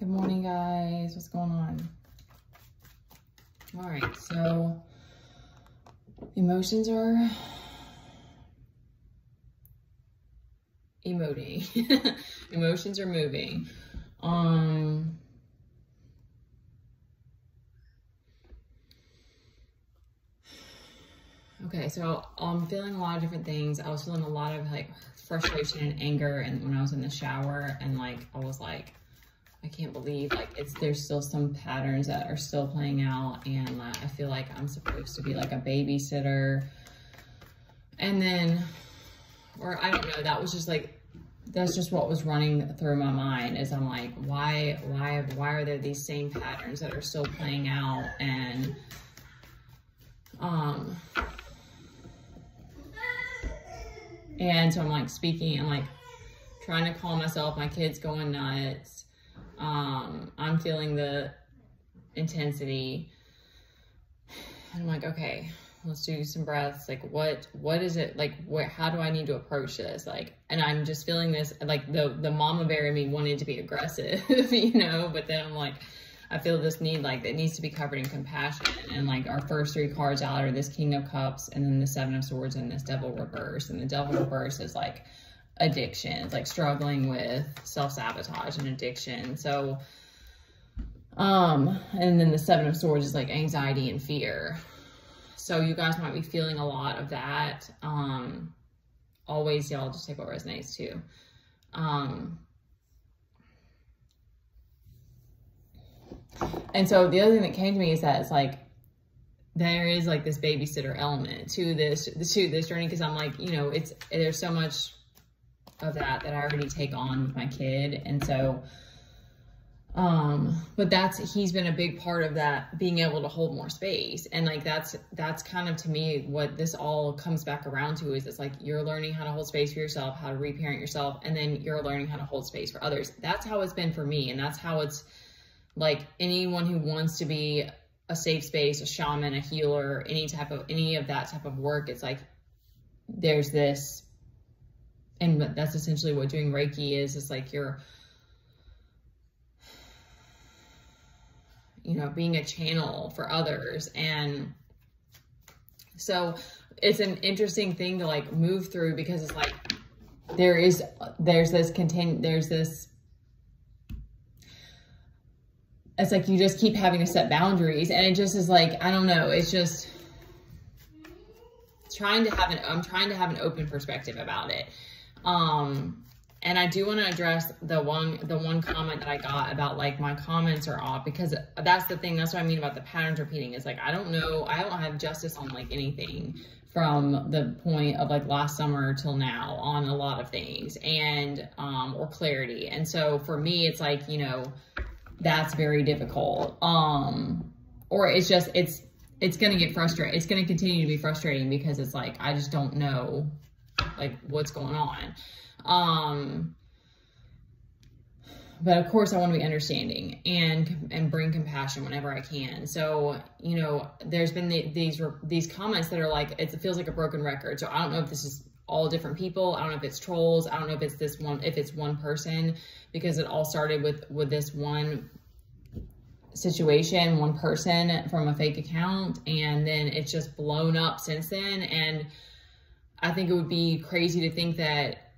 Good morning, guys. What's going on? All right, so emotions are emoting. Emotions are moving. Okay, so I'm feeling a lot of different things. I was feeling a lot of like frustration and anger, and when I was in the shower, and like I was like, I can't believe like there's still some patterns that are still playing out, and I feel like I'm supposed to be like a babysitter. And then, or I don't know, that was just like, that's just what was running through my mind, is I'm like, why are there these same patterns that are still playing out? And so I'm like speaking and like trying to calm myself. My kid's going nuts. I'm feeling the intensity. And I'm like, okay, let's do some breaths. Like, what is it? Like, how do I need to approach this? Like, and I'm just feeling this, like the mama bear in me wanted to be aggressive, you know, but then I'm like, I feel this need, like, that needs to be covered in compassion. And like our first three cards out are this King of Cups, and then the Seven of Swords, and this Devil reverse. And the Devil reverse is like addiction, like struggling with self-sabotage and addiction. So, and then the Seven of Swords is like anxiety and fear. So you guys might be feeling a lot of that. Always, y'all just take what resonates too. And so the other thing that came to me is that it's like, there is like this babysitter element to this journey. Cause I'm like, you know, there's so much of that I already take on with my kid. And so, but he's been a big part of that, being able to hold more space. And like, that's kind of, to me, what this all comes back around to, is it's like, you're learning how to hold space for yourself, how to reparent yourself. And then you're learning how to hold space for others. That's how it's been for me. And that's how it's like, anyone who wants to be a safe space, a shaman, a healer, any of that type of work, it's like, there's this, and that's essentially what doing Reiki is. It's like you're, you know, being a channel for others. And so it's an interesting thing to like move through, because it's like, there's this, it's like you just keep having to set boundaries, and it just is like, I don't know, it's just I'm trying to have an open perspective about it. And I do want to address the one comment that I got about like my comments are off, because that's the thing. That's what I mean about the patterns repeating, is like, I don't know, I don't have justice on like anything from the point of like last summer till now on a lot of things, and, or clarity. And so for me, it's like, you know, that's very difficult. Or it's just, it's going to get frustrating. It's going to continue to be frustrating, because it's like, I just don't know like what's going on. But of course I want to be understanding and bring compassion whenever I can. So, you know, there's been these comments that are like, it feels like a broken record. So I don't know if this is all different people. I don't know if it's trolls. I don't know if it's one person, because it all started with this one situation, one person from a fake account, and then it's just blown up since then. And I think it would be crazy to think that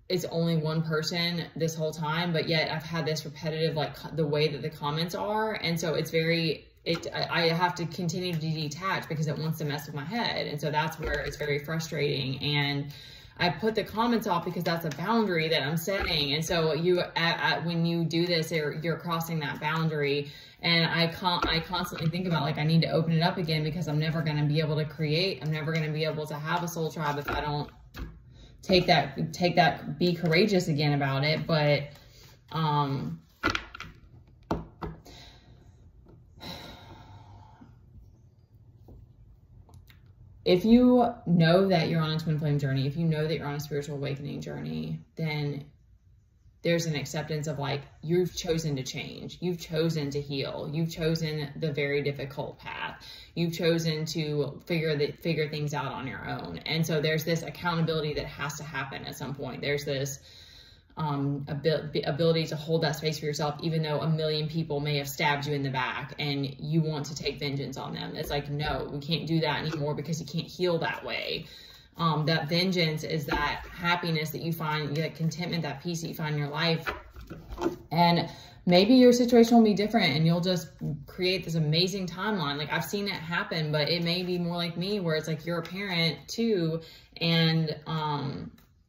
it's only one person this whole time, but yet I've had this repetitive, like the way that the comments are. And so it's I have to continue to detach, because it wants to mess with my head. And so that's where it's very frustrating. And I put the comments off because that's a boundary that I'm setting. And so when you do this, you're crossing that boundary. And I constantly think about like, I need to open it up again, because I'm never going to be able to create. I'm never going to be able to have a soul tribe if I don't take that, be courageous again about it. But, if you know that you're on a twin flame journey, if you know that you're on a spiritual awakening journey, then there's an acceptance of like, you've chosen to change. You've chosen to heal. You've chosen the very difficult path. You've chosen to figure things out on your own. And so there's this accountability that has to happen at some point. There's this, ability to hold that space for yourself, even though a million people may have stabbed you in the back and you want to take vengeance on them. It's like, no, we can't do that anymore because you can't heal that way. That vengeance is that happiness that you find, that contentment, that peace that you find in your life. And maybe your situation will be different and you'll just create this amazing timeline. Like, I've seen it happen, but it may be more like me, where it's like you're a parent too, and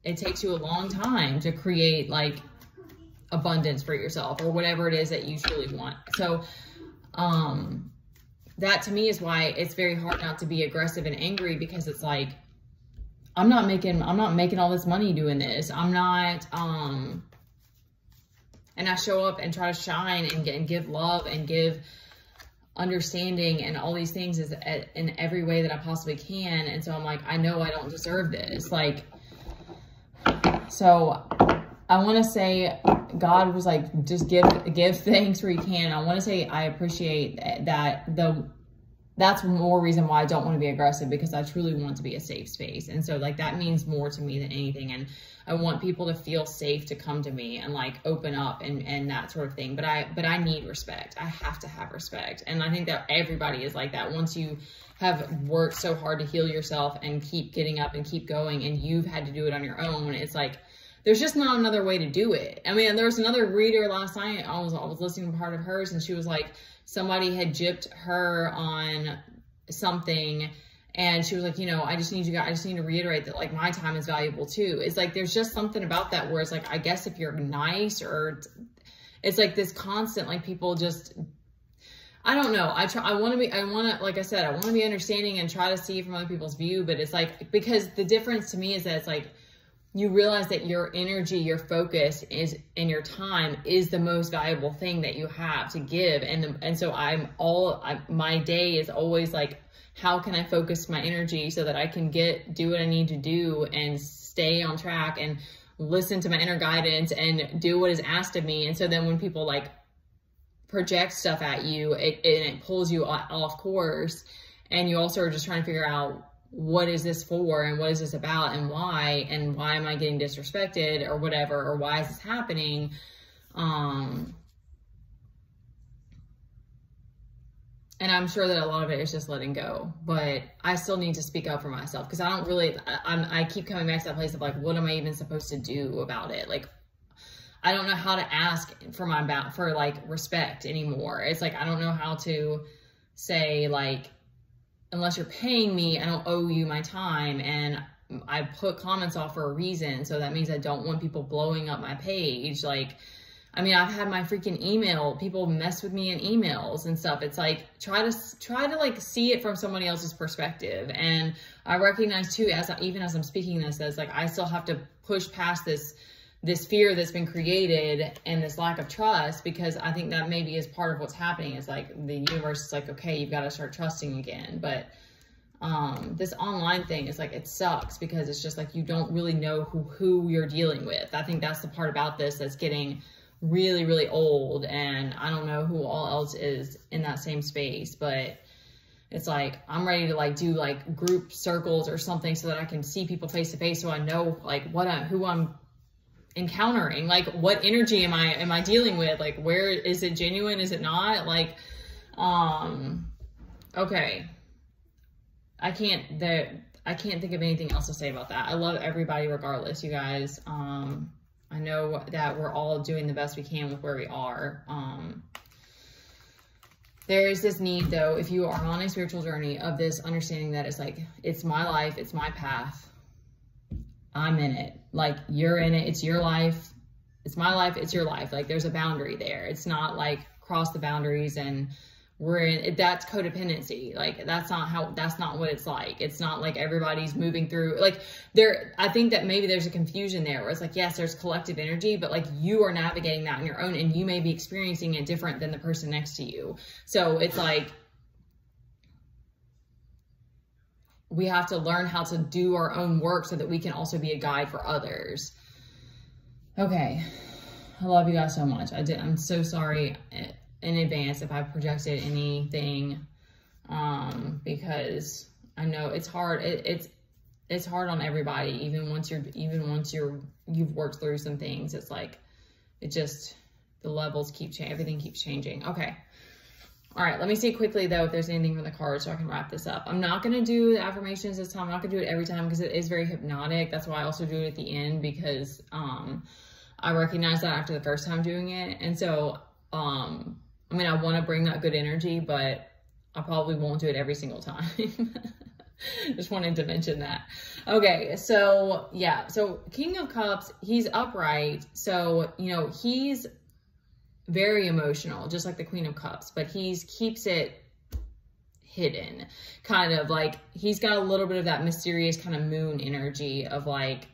it takes you a long time to create like abundance for yourself or whatever it is that you truly want. So that to me is why it's very hard not to be aggressive and angry, because it's like, I'm not making all this money doing this. I'm not, and I show up and try to shine and give love and give understanding and all these things in every way that I possibly can. And so I'm like, I know I don't deserve this. Like, so I want to say God was like, just give thanks where you can. I want to say I appreciate that. That's more reason why I don't want to be aggressive, because I truly want to be a safe space. And so like, that means more to me than anything. And I want people to feel safe to come to me and like open up and that sort of thing. But I need respect. I have to have respect. And I think that everybody is like that. Once you have worked so hard to heal yourself and keep getting up and keep going, and you've had to do it on your own, it's like, there's just not another way to do it. I mean, there was another reader last night, I was listening to part of hers, and she was like, somebody had gypped her on something, and she was like, you know, I just need to reiterate that like, my time is valuable too. It's like, there's just something about that where it's like, I guess if you're nice, or it's like this constant, like, people just, I don't know. Like I said, I want to be understanding and try to see from other people's view, but it's like, because the difference to me is that it's like, you realize that your energy, your focus is, and your time is the most valuable thing that you have to give. And so my day is always like, how can I focus my energy so that I can do what I need to do and stay on track and listen to my inner guidance and do what is asked of me. And so then when people like project stuff at you, it pulls you off course, and you also are just trying to figure out, what is this for, and what is this about, and why am I getting disrespected, or whatever, or why is this happening? And I'm sure that a lot of it is just letting go, but I still need to speak up for myself, because I keep coming back to that place of like, what am I even supposed to do about it? Like, I don't know how to ask for like respect anymore. It's like, I don't know how to say like, unless you're paying me, I don't owe you my time, and I put comments off for a reason. So that means I don't want people blowing up my page. Like, I mean, I've had my freaking email, people mess with me in emails and stuff. It's like, try to like see it from somebody else's perspective. And I recognize too, even as I'm speaking this, as like, I still have to push past this fear that's been created and this lack of trust, because I think that maybe is part of what's happening. Is like, the universe is like, okay, you've got to start trusting again. But this online thing is like, it sucks, because it's just like, you don't really know who you're dealing with. I think that's the part about this that's getting really, really old, and I don't know who all else is in that same space, but it's like, I'm ready to like do like group circles or something so that I can see people face to face, so I know like who I'm encountering, like what energy am I dealing with, like where is it genuine, is it not, like okay, I can't think of anything else to say about that. I love everybody regardless, you guys. I know that we're all doing the best we can with where we are. There is this need though, if you are on a spiritual journey, of this understanding that it's like, it's my life, it's my path, I'm in it. Like, you're in it, it's your life. It's my life, it's your life. Like, there's a boundary there. It's not like cross the boundaries and we're in it. That's codependency. Like, that's not what it's like. It's not like everybody's moving through, like, I think that maybe there's a confusion there where it's like, yes, there's collective energy, but like, you are navigating that on your own, and you may be experiencing it different than the person next to you. So it's like, we have to learn how to do our own work so that we can also be a guide for others. Okay. I love you guys so much. I'm so sorry in advance if I projected anything, because I know it's hard. It's it's hard on everybody. Even once you've worked through some things, it's like, the levels keep changing. Everything keeps changing. Okay. All right. Let me see quickly though, if there's anything from the cards so I can wrap this up. I'm not going to do the affirmations this time. I'm not going to do it every time because it is very hypnotic. That's why I also do it at the end, because, I recognized that after the first time doing it. And so, I mean, I want to bring that good energy, but I probably won't do it every single time. Just wanted to mention that. Okay, so yeah, so King of Cups, he's upright. So, you know, he's very emotional, just like the Queen of Cups, but keeps it hidden. Kind of like, he's got a little bit of that mysterious kind of moon energy of like,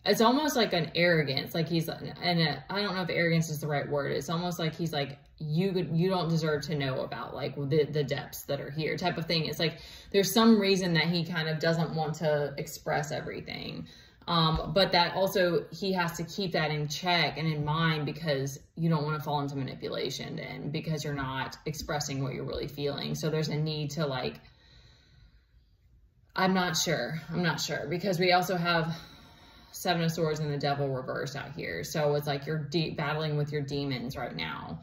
it's almost like an arrogance. Like he's, and I don't know if arrogance is the right word. It's almost like he's like, you don't deserve to know about like the depths that are here type of thing. It's like, there's some reason that he kind of doesn't want to express everything. But that also, he has to keep that in check and in mind, because you don't want to fall into manipulation and because you're not expressing what you're really feeling. So there's a need to like, I'm not sure because we also have Seven of Swords and the Devil reversed out here. So it's like you're battling with your demons right now.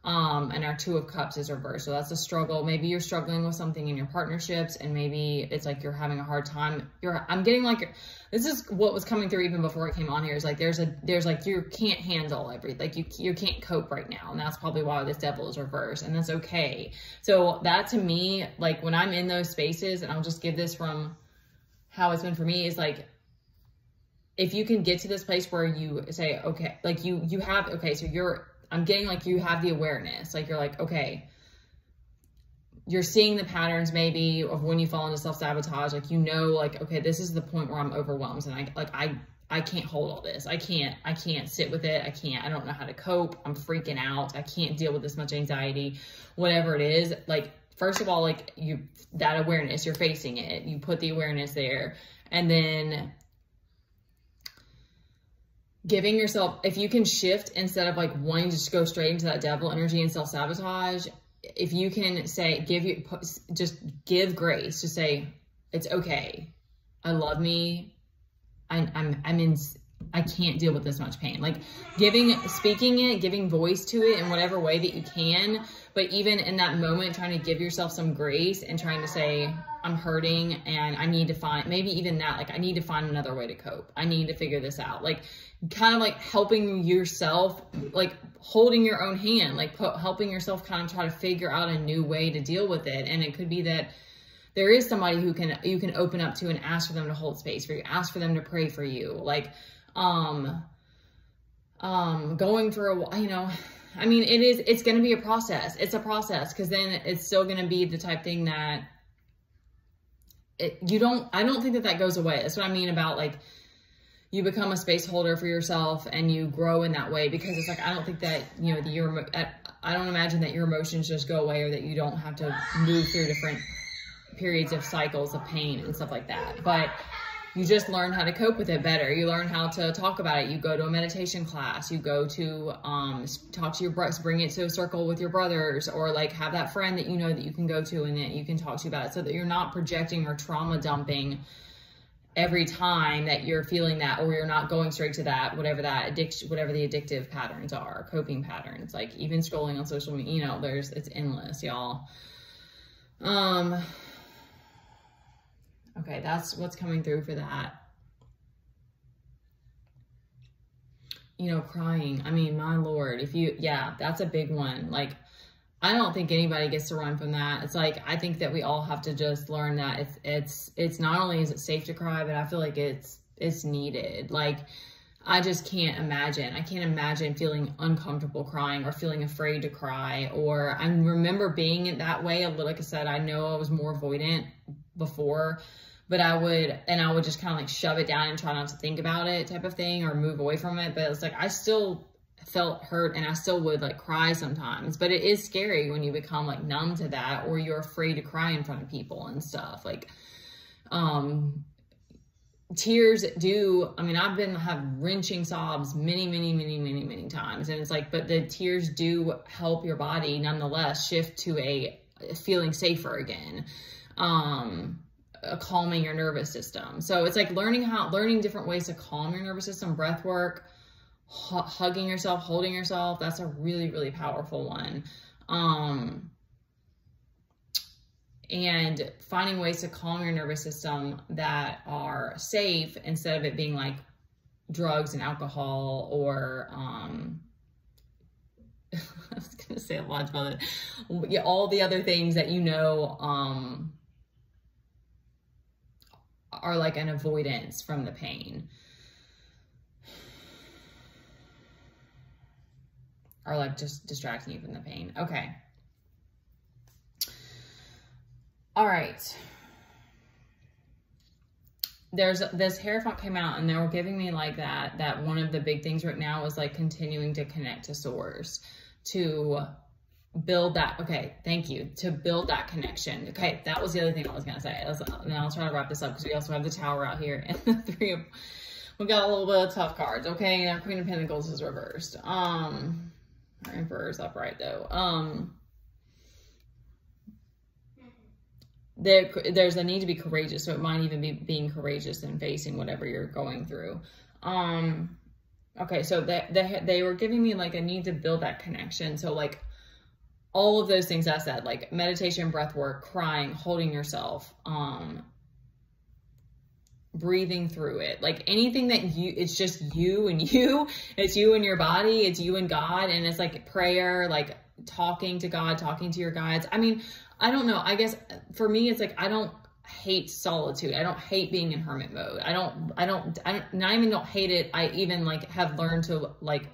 And our Two of Cups is reversed. So that's a struggle. Maybe you're struggling with something in your partnerships, and maybe it's like you're having a hard time. I'm getting like, this is what was coming through even before it came on here, is like, there's like, you can't handle everything. Like you can't cope right now. And that's probably why this Devil is reversed, and that's okay. So that to me, like when I'm in those spaces, and I'll just give this from how it's been for me, is like, if you can get to this place where you say, okay, like you have, okay, so I'm getting like you have the awareness, like you're like, okay, you're seeing the patterns maybe of when you fall into self-sabotage, like, you know, like, okay, this is the point where I'm overwhelmed and I can't hold all this. I can't sit with it. I don't know how to cope. I'm freaking out. I can't deal with this much anxiety, whatever it is. Like, first of all, like that awareness, you're facing it, you put the awareness there, and then giving yourself, if you can shift instead of like wanting to just go straight into that devil energy and self-sabotage, if you can say, just give grace, just say, it's okay. I love me. I can't deal with this much pain. Like speaking it, giving voice to it in whatever way that you can. But even in that moment, trying to give yourself some grace and trying to say, I'm hurting and I need to find, maybe even that, like, I need to find another way to cope. I need to figure this out. Like, kind of like helping yourself, like holding your own hand, like helping yourself kind of try to figure out a new way to deal with it. And it could be that there is somebody you can open up to and ask for them to hold space for you, ask for them to pray for you. Like, going for a while, you know, I mean, it's going to be a process. It's a process, because then it's still going to be the type thing that I don't think that goes away. That's what I mean about like, you become a space holder for yourself and you grow in that way, because it's like, I don't think that, you know, I don't imagine that your emotions just go away, or that you don't have to move through different periods of cycles of pain and stuff like that. But you just learn how to cope with it better. You learn how to talk about it. You go to a meditation class, you go to, talk to your brothers, bring it to a circle with your brothers, or like have that friend that you know that you can go to and that you can talk to about it, so that you're not projecting or trauma dumping every time that you're feeling that, or you're not going straight to that, whatever the addictive patterns are, coping patterns, like even scrolling on social media, you know, it's endless, y'all. Okay, that's what's coming through for that. You know, crying. I mean, my Lord, that's a big one. Like, I don't think anybody gets to run from that. It's like, I think that we all have to just learn that it's not only is it safe to cry, but I feel like it's needed. Like, I just can't imagine. I can't imagine feeling uncomfortable crying or feeling afraid to cry. Or I remember being in that way. Like I said, I know I was more avoidant before, but I would just kind of like shove it down and try not to think about it type of thing, or move away from it. But it's like, I still felt hurt and I still would like cry sometimes, but it is scary when you become like numb to that, or you're afraid to cry in front of people and stuff. Like, tears do, I mean, have wrenching sobs many times. And it's like, but the tears do help your body nonetheless shift to a feeling safer again. calming your nervous system. So it's like learning different ways to calm your nervous system, breath work, hugging yourself, holding yourself. That's a really, really powerful one. And finding ways to calm your nervous system that are safe instead of it being like drugs and alcohol or, I was going to say a lot about it. Yeah, all the other things that, you know, are like an avoidance from the pain. Are like just distracting you from the pain. Okay. All right. There's this Hierophant came out and they were giving me like that one of the big things right now is like continuing to connect to source, to build that. Okay. Thank you. To build that connection. Okay. That was the other thing I was going to say. Now I'll try to wrap this up because we also have the Tower out here and the we got a little bit of tough cards. Okay. Our Queen of Pentacles is reversed. Our Emperor's upright though. There's a need to be courageous. So it might even be being courageous and facing whatever you're going through. Okay. So they were giving me like a need to build that connection. So like all of those things I said, like meditation, breath work, crying, holding yourself, breathing through it, like anything that it's just you and you, it's you and your body, it's you and God. And it's like prayer, like talking to God, talking to your guides. I mean, I don't know. I guess for me, it's like, I don't hate solitude. I don't hate being in hermit mode. I not even don't hate it. I even like have learned to like,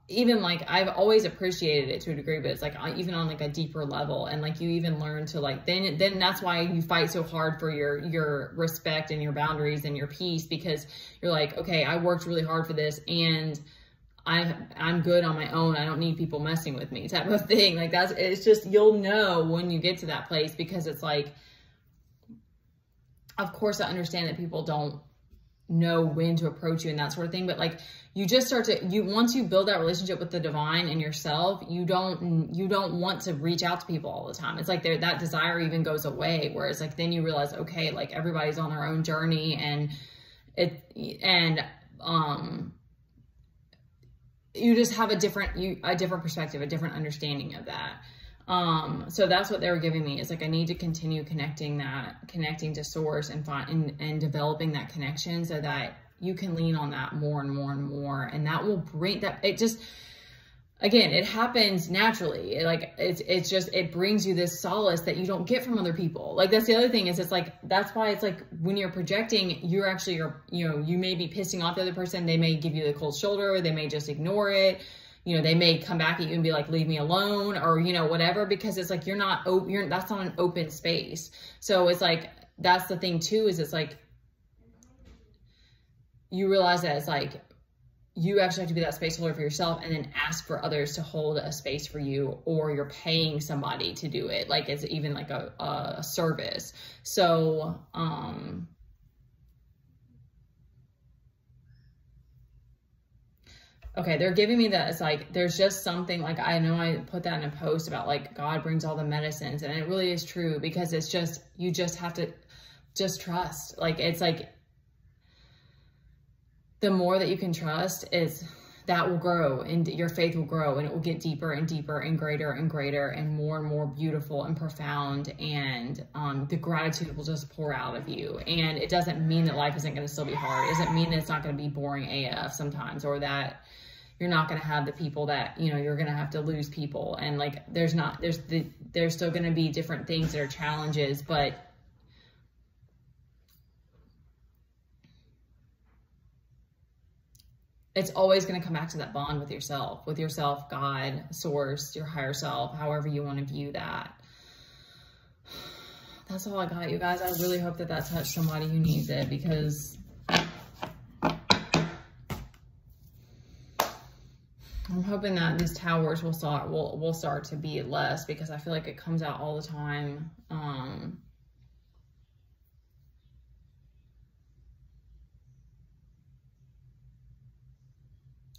even like I've always appreciated it to a degree, but it's like even on like a deeper level, and like you even learn to like then that's why you fight so hard for your respect and your boundaries and your peace, because you're like, okay, I worked really hard for this and I'm good on my own. I don't need people messing with me, type of thing. Like it's just, you'll know when you get to that place, because it's like, of course I understand that people don't know when to approach you and that sort of thing, but like you just start to, once you build that relationship with the divine and yourself, you don't want to reach out to people all the time. It's like that desire even goes away, where it's like, then you realize, okay, like everybody's on their own journey, and you just have a different perspective, a different understanding of that. So that's what they were giving me, is like, I need to continue connecting to source and developing that connection, so that you can lean on that more and more and more. And that will bring that, it just, again, it happens naturally. It brings you this solace that you don't get from other people. Like, that's the other thing, is it's like, that's why it's like, when you're projecting, you may be pissing off the other person. They may give you the cold shoulder. They may just ignore it. They may come back at you and be like, leave me alone, or, whatever, because it's like, that's not an open space. So it's like, that's the thing too, is it's like, you realize that it's like, you actually have to be that space holder for yourself, and then ask for others to hold a space for you, or you're paying somebody to do it. Like, it's even like a service. So, okay, they're giving me that. It's like, there's just something, like, I know I put that in a post about like, God brings all the medicines, and it really is true, because it's just, you just have to just trust. Like, it's like, the more that you can trust, that will grow, and your faith will grow, and it will get deeper and deeper and greater and more beautiful and profound. And the gratitude will just pour out of you. And it doesn't mean that life isn't going to still be hard. It doesn't mean that it's not going to be boring AF sometimes, or that you're not going to have the people that, you're going to have to lose people. And like, there's still going to be different things that are challenges, but it's always going to come back to that bond with yourself, God, source, your higher self, however you want to view that. That's all I got, you guys. I really hope that touched somebody who needs it, because I'm hoping that these towers will start to be less, because I feel like it comes out all the time.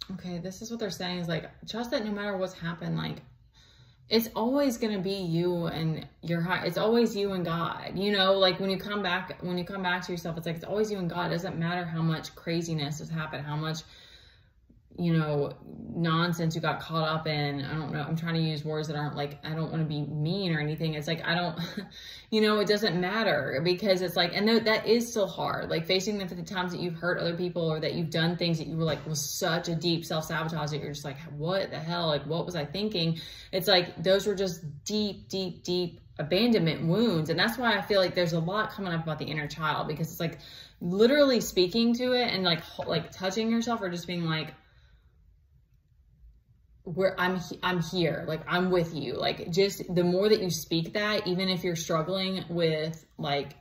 Okay, this is what they're saying, is like, trust that no matter what's happened, like, it's always going to be you and your heart. It's always you and God, you know, like when you come back to yourself, it's like, it's always you and God. It doesn't matter how much craziness has happened, how much, you know, nonsense you got caught up in. I don't know. I'm trying to use words that aren't like, I don't want to be mean or anything. It's like, I don't, you know, it doesn't matter, because it's like, and that is still hard. Like facing the times that you've hurt other people, or that you've done things that you were like, was such a deep self-sabotage that you're just like, what the hell? Like, what was I thinking? It's like, those were just deep, deep, deep abandonment wounds. And that's why I feel like there's a lot coming up about the inner child, because it's like literally speaking to it and like touching yourself, or just being like, where I'm here, like I'm with you. Like, just the more that you speak that, even if you're struggling with like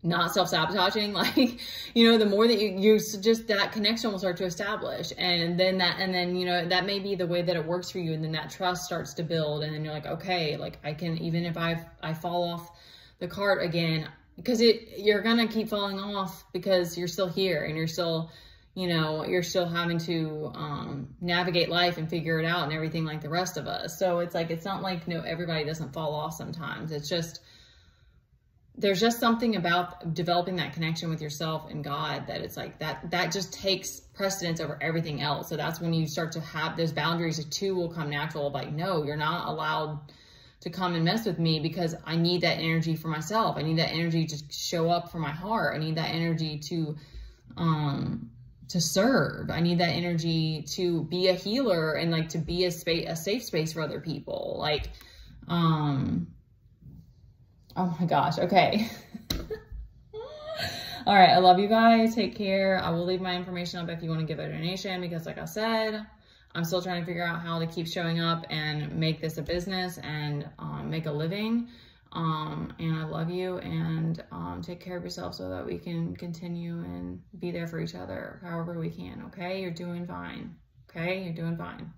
not self-sabotaging, like, you know, the more that you just, that connection will start to establish. And then, you know, that may be the way that it works for you. And then that trust starts to build. And then you're like, okay, like I can, even if I fall off the cart again, because you're going to keep falling off, because you're still here and you're still, you know, you're still having to navigate life and figure it out and everything like the rest of us. So it's like, it's not like, no, everybody doesn't fall off sometimes. It's just, there's just something about developing that connection with yourself and God that it's like that just takes precedence over everything else. So that's when you start to have those boundaries too will come natural. Like, no, you're not allowed to come and mess with me, because I need that energy for myself. I need that energy to show up for my heart. I need that energy to serve. I need that energy to be a healer and like to be a safe space for other people. Like, oh my gosh. Okay. All right. I love you guys. Take care. I will leave my information up if you want to give a donation, because like I said, I'm still trying to figure out how to keep showing up and make this a business and make a living. And I love you, and take care of yourself so that we can continue and be there for each other however we can. Okay. You're doing fine. Okay. You're doing fine.